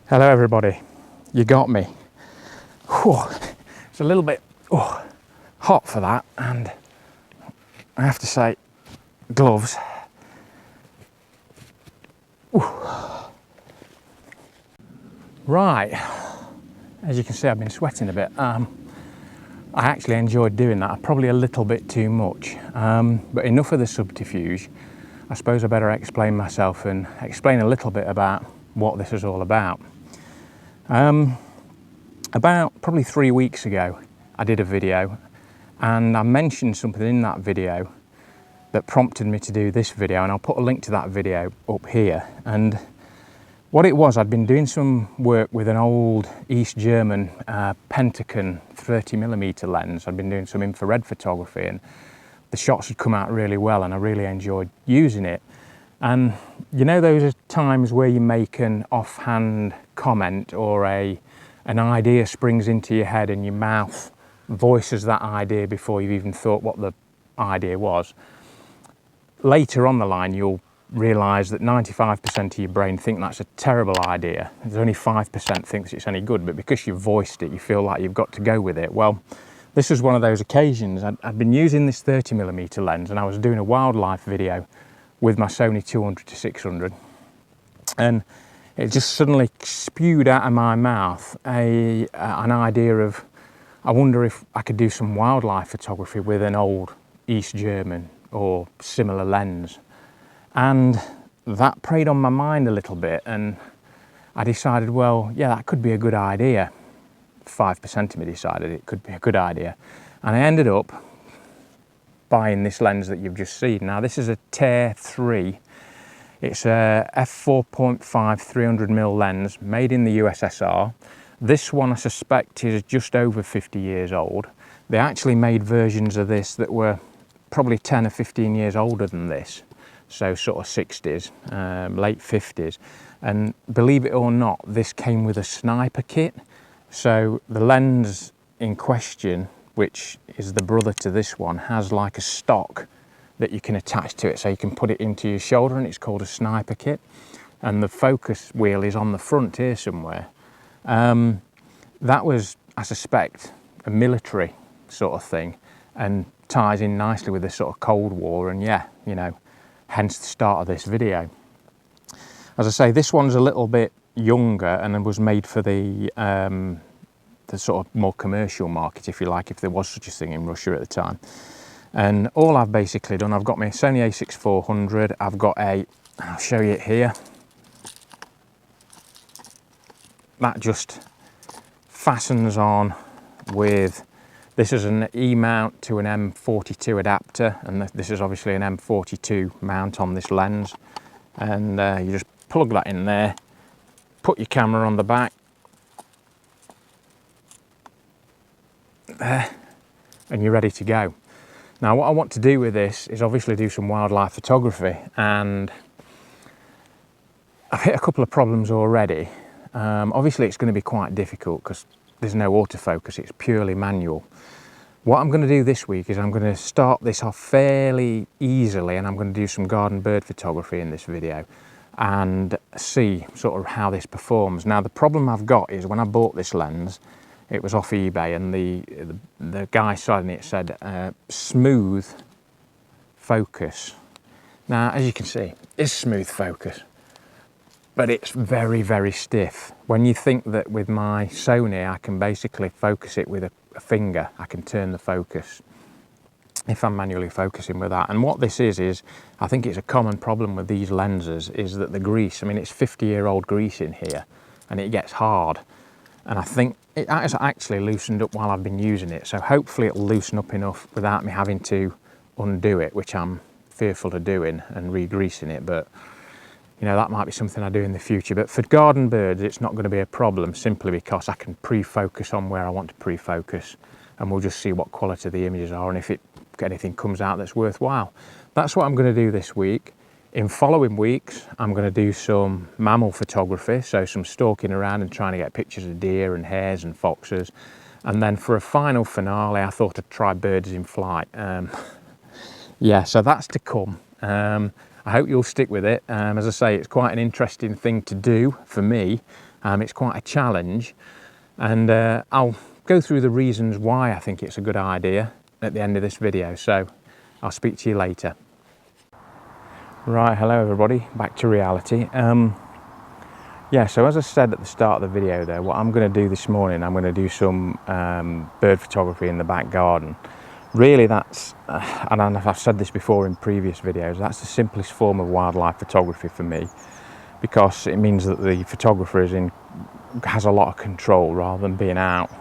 Hello everybody, you got me. Whew. It's a little bit hot for that, and I have to say, gloves. Whew. Right, as you can see I've been sweating a bit. I actually enjoyed doing that, probably a little bit too much, but enough of the subterfuge. I suppose I better explain myself and explain a little bit about what this is all about. About probably 3 weeks ago, I did a video and I mentioned something in that video that prompted me to do this video, and I'll put a link to that video up here. And what it was, I'd been doing some work with an old East German Pentacon 30mm lens. I'd been doing some infrared photography and the shots had come out really well and I really enjoyed using it. And you know, those are times where you make an offhand comment or an idea springs into your head and your mouth voices that idea before you've even thought what the idea was. Later on the line, you'll realise that 95% of your brain think that's a terrible idea. There's only 5% thinks it's any good, but because you've voiced it, you feel like you've got to go with it. Well, this was one of those occasions. I'd been using this 30mm lens and I was doing a wildlife video with my Sony 200-600, and it just suddenly spewed out of my mouth an idea of, I wonder if I could do some wildlife photography with an old East German or similar lens. And that preyed on my mind a little bit, and I decided, well, yeah, that could be a good idea. 5% of me decided it could be a good idea. And I ended up buying this lens that you've just seen. Now this is a A7r3. It's a f4.5 300mm lens made in the USSR. This one I suspect is just over 50 years old. They actually made versions of this that were probably 10 or 15 years older than this. So sort of 60s, late 50s. And believe it or not, this came with a sniper kit. So the lens in question, which is the brother to this one, has like a stock that you can attach to it, so you can put it into your shoulder, and it's called a sniper kit. And the focus wheel is on the front here somewhere. That was, I suspect, a military sort of thing, and ties in nicely with this sort of Cold War, and yeah, you know, hence the start of this video. As I say, this one's a little bit younger and was made for the sort of more commercial market, if you like, if there was such a thing in Russia at the time. And all I've basically done, I've got my Sony A7r3, I've got I'll show you it here. That just fastens on with, this is an E-mount to an M42 adapter, and this is obviously an M42 mount on this lens. And you just plug that in there, put your camera on the back, there, and you're ready to go. Now what I want to do with this is obviously do some wildlife photography, and I've hit a couple of problems already. Obviously it's going to be quite difficult because there's no autofocus, it's purely manual. What I'm going to do this week is I'm going to start this off fairly easily, and I'm going to do some garden bird photography in this video and see sort of how this performs. Now the problem I've got is when I bought this lens, it was off eBay, and the guy selling it said smooth focus. Now as you can see, it's smooth focus, but it's very, very stiff. When you think that with my Sony I can basically focus it with a finger, I can turn the focus if I'm manually focusing with that. And what this is I think it's a common problem with these lenses, is that the grease, I mean it's 50-year-old grease in here and it gets hard. And I think it has actually loosened up while I've been using it. So hopefully it'll loosen up enough without me having to undo it, which I'm fearful of doing, and re-greasing it. But you know, that might be something I do in the future. But for garden birds, it's not going to be a problem, simply because I can pre-focus on where I want to pre-focus, and we'll just see what quality the images are and if anything comes out that's worthwhile. That's what I'm going to do this week. In following weeks, I'm going to do some mammal photography, so some stalking around and trying to get pictures of deer and hares and foxes. And then for a final finale, I thought I'd try birds in flight. Yeah, so that's to come. I hope you'll stick with it. As I say, it's quite an interesting thing to do for me, It's quite a challenge, and I'll go through the reasons why I think it's a good idea at the end of this video, so I'll speak to you later. Right, hello everybody, back to reality. Yeah, so as I said at the start of the video there, what I'm going to do this morning, I'm going to do some bird photography in the back garden. Really that's, and I've said this before in previous videos, that's the simplest form of wildlife photography for me, because it means that the photographer has a lot of control rather than being out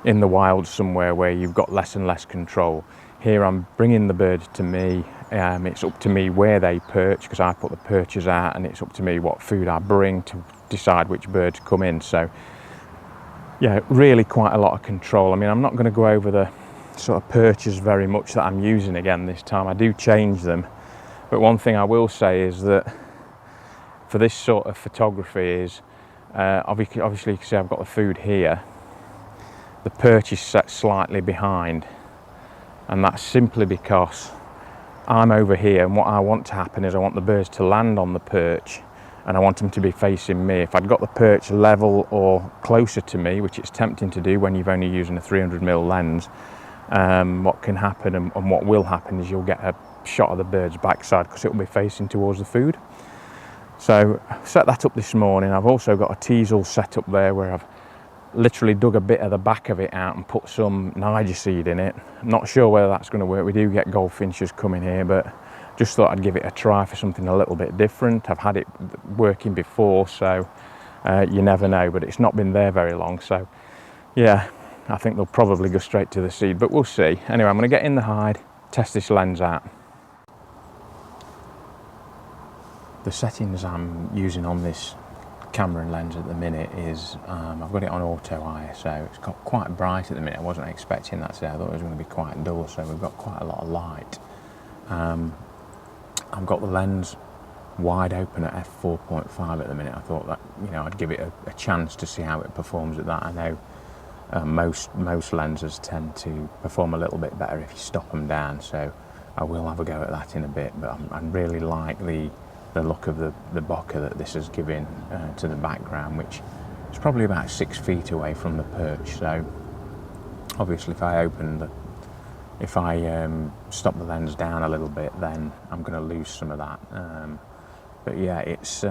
in the wild somewhere where you've got less and less control. Here I'm bringing the birds to me. It's up to me where they perch, because I put the perches out, and it's up to me what food I bring to decide which birds come in. So yeah, really quite a lot of control. I mean, I'm not going to go over the sort of perches very much that I'm using again this time. I do change them, but one thing I will say is that for this sort of photography is obviously you can see I've got the food here. The perch is set slightly behind, and that's simply because I'm over here, and what I want to happen is I want the birds to land on the perch, and I want them to be facing me. If I'd got the perch level or closer to me, which it's tempting to do when you've only using a 300mm lens, what can happen and what will happen is you'll get a shot of the bird's backside because it will be facing towards the food. So I set that up this morning. I've also got a teasel set up there where I've literally dug a bit of the back of it out and put some Niger seed in it. I'm not sure whether that's going to work. We do get goldfinches coming here, but just thought I'd give it a try for something a little bit different. I've had it working before, so you never know, but it's not been there very long. So yeah, I think they'll probably go straight to the seed, but we'll see. Anyway, I'm going to get in the hide, test this lens out. The settings I'm using on this camera and lens at the minute is, I've got it on auto ISO. It's got quite bright at the minute. I wasn't expecting that today. I thought it was going to be quite dull, so we've got quite a lot of light. I've got the lens wide open at f4.5 at the minute. I thought that, you know, I'd give it a chance to see how it performs at that. I know most lenses tend to perform a little bit better if you stop them down, so I will have a go at that in a bit, but I really like the look of the bokeh that this is giving to the background, which is probably about 6 feet away from the perch. So obviously if I stop the lens down a little bit, then I'm going to lose some of that. But yeah, it's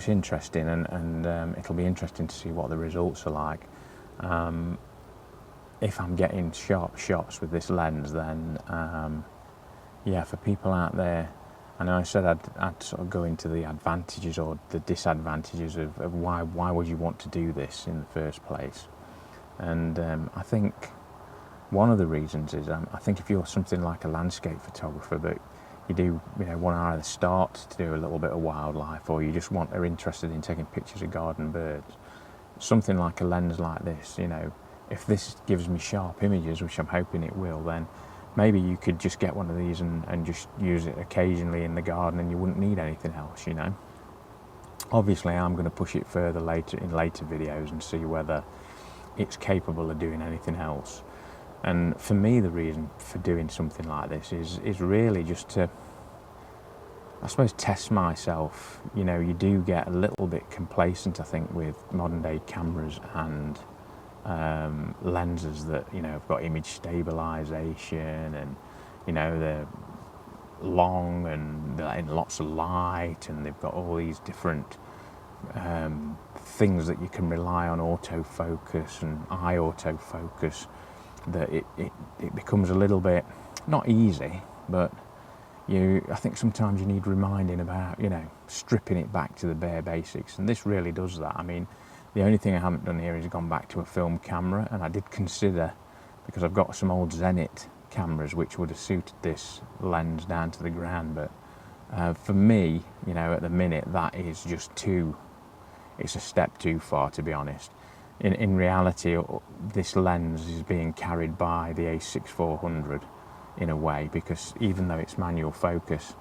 interesting, and it'll be interesting to see what the results are like. If I'm getting sharp shots with this lens, then yeah, for people out there, I know I said I'd sort of go into the advantages or the disadvantages of why would you want to do this in the first place. And I think one of the reasons is I think if you're something like a landscape photographer, but you do, you know, want to either start to do a little bit of wildlife, or you just are interested in taking pictures of garden birds, something like a lens like this, you know, if this gives me sharp images, which I'm hoping it will, then maybe you could just get one of these and just use it occasionally in the garden, and you wouldn't need anything else, you know. Obviously I'm going to push it further in later videos and see whether it's capable of doing anything else. And for me, the reason for doing something like this is really just to, I suppose, test myself. You know, you do get a little bit complacent, I think, with modern day cameras and lenses that, you know, have got image stabilization, and, you know, they're long and they're in lots of light, and they've got all these different things that you can rely on, autofocus and eye autofocus, that it becomes a little bit, not easy, but I think sometimes you need reminding about, you know, stripping it back to the bare basics, and this really does that. I mean, the only thing I haven't done here is gone back to a film camera, and I did consider, because I've got some old Zenit cameras which would have suited this lens down to the ground, but for me, you know, at the minute, that is just it's a step too far, to be honest. In reality, this lens is being carried by the A7r3 in a way, because even though it's manual focus,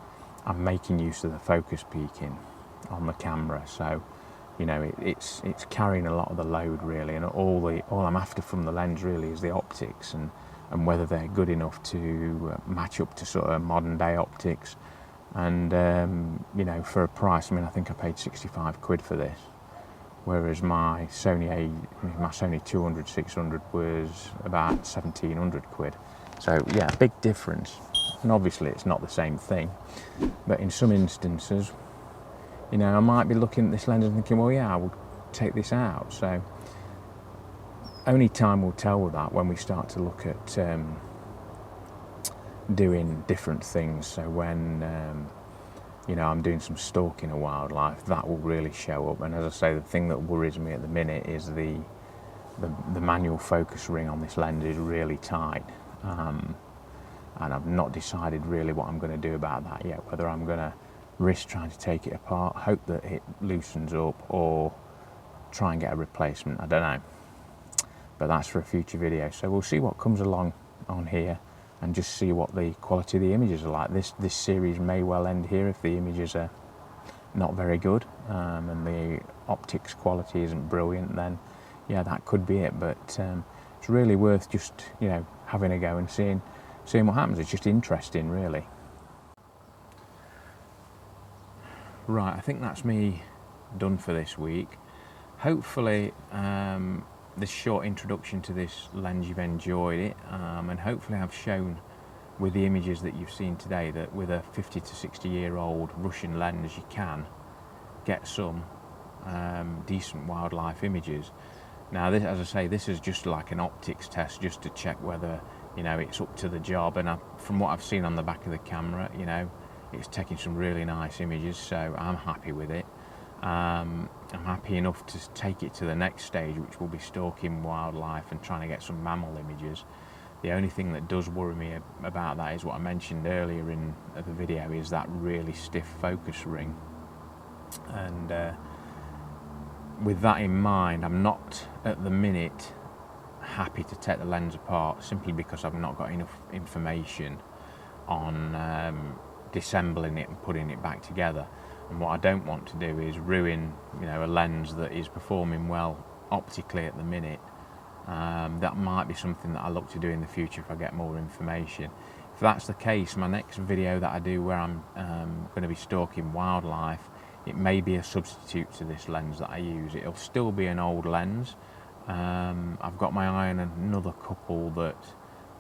I'm making use of the focus peaking on the camera, so, you know, it's carrying a lot of the load really, and all I'm after from the lens really is the optics, and whether they're good enough to match up to sort of modern day optics. And you know, for a price, I mean, I think I paid 65 quid for this, whereas my Sony 200-600 was about 1700 quid. So yeah, big difference. And obviously it's not the same thing, but in some instances, you know, I might be looking at this lens and thinking, well, yeah, I would take this out. So only time will tell with that when we start to look at doing different things. So when you know, I'm doing some stalking of wildlife, that will really show up. And as I say, the thing that worries me at the minute is the manual focus ring on this lens is really tight, and I've not decided really what I'm going to do about that yet, whether I'm going to risk trying to take it apart, hope that it loosens up, or try and get a replacement. I don't know, but that's for a future video. So we'll see what comes along on here and just see what the quality of the images are like. This series may well end here if the images are not very good, and the optics quality isn't brilliant, then yeah, that could be it. But it's really worth just, you know, having a go and seeing what happens. It's just interesting, really. Right, I think that's me done for this week. Hopefully this short introduction to this lens, you've enjoyed it, and hopefully I've shown with the images that you've seen today that with a 50 to 60 year old Russian lens you can get some decent wildlife images. Now this, as I say, this is just like an optics test, just to check whether, you know, it's up to the job. And from what I've seen on the back of the camera, you know, it's taking some really nice images, so I'm happy with it. I'm happy enough to take it to the next stage, which will be stalking wildlife and trying to get some mammal images. The only thing that does worry me about that is what I mentioned earlier in the video, is that really stiff focus ring. And with that in mind, I'm not at the minute happy to take the lens apart, simply because I've not got enough information on disassembling it and putting it back together. And what I don't want to do is ruin, you know, a lens that is performing well optically at the minute. That might be something that I look to do in the future if I get more information. If that's the case, my next video that I do where I'm going to be stalking wildlife, it may be a substitute to this lens that I use. It'll still be an old lens. I've got my eye on another couple that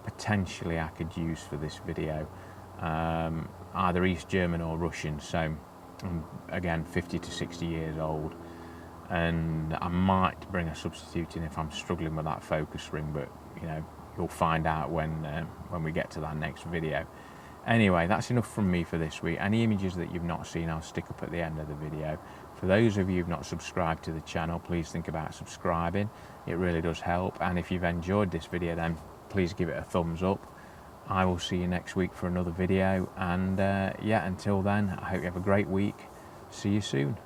potentially I could use for this video, either East German or Russian. So again, 50 to 60 years old, and I might bring a substitute in if I'm struggling with that focus ring, but you know, you'll find out when we get to that next video. Anyway, that's enough from me for this week. Any images that you've not seen, I'll stick up at the end of the video. For those of you who've not subscribed to the channel, please think about subscribing. It really does help. And if you've enjoyed this video, then please give it a thumbs up. I will see you next week for another video, and yeah, until then, I hope you have a great week. See you soon.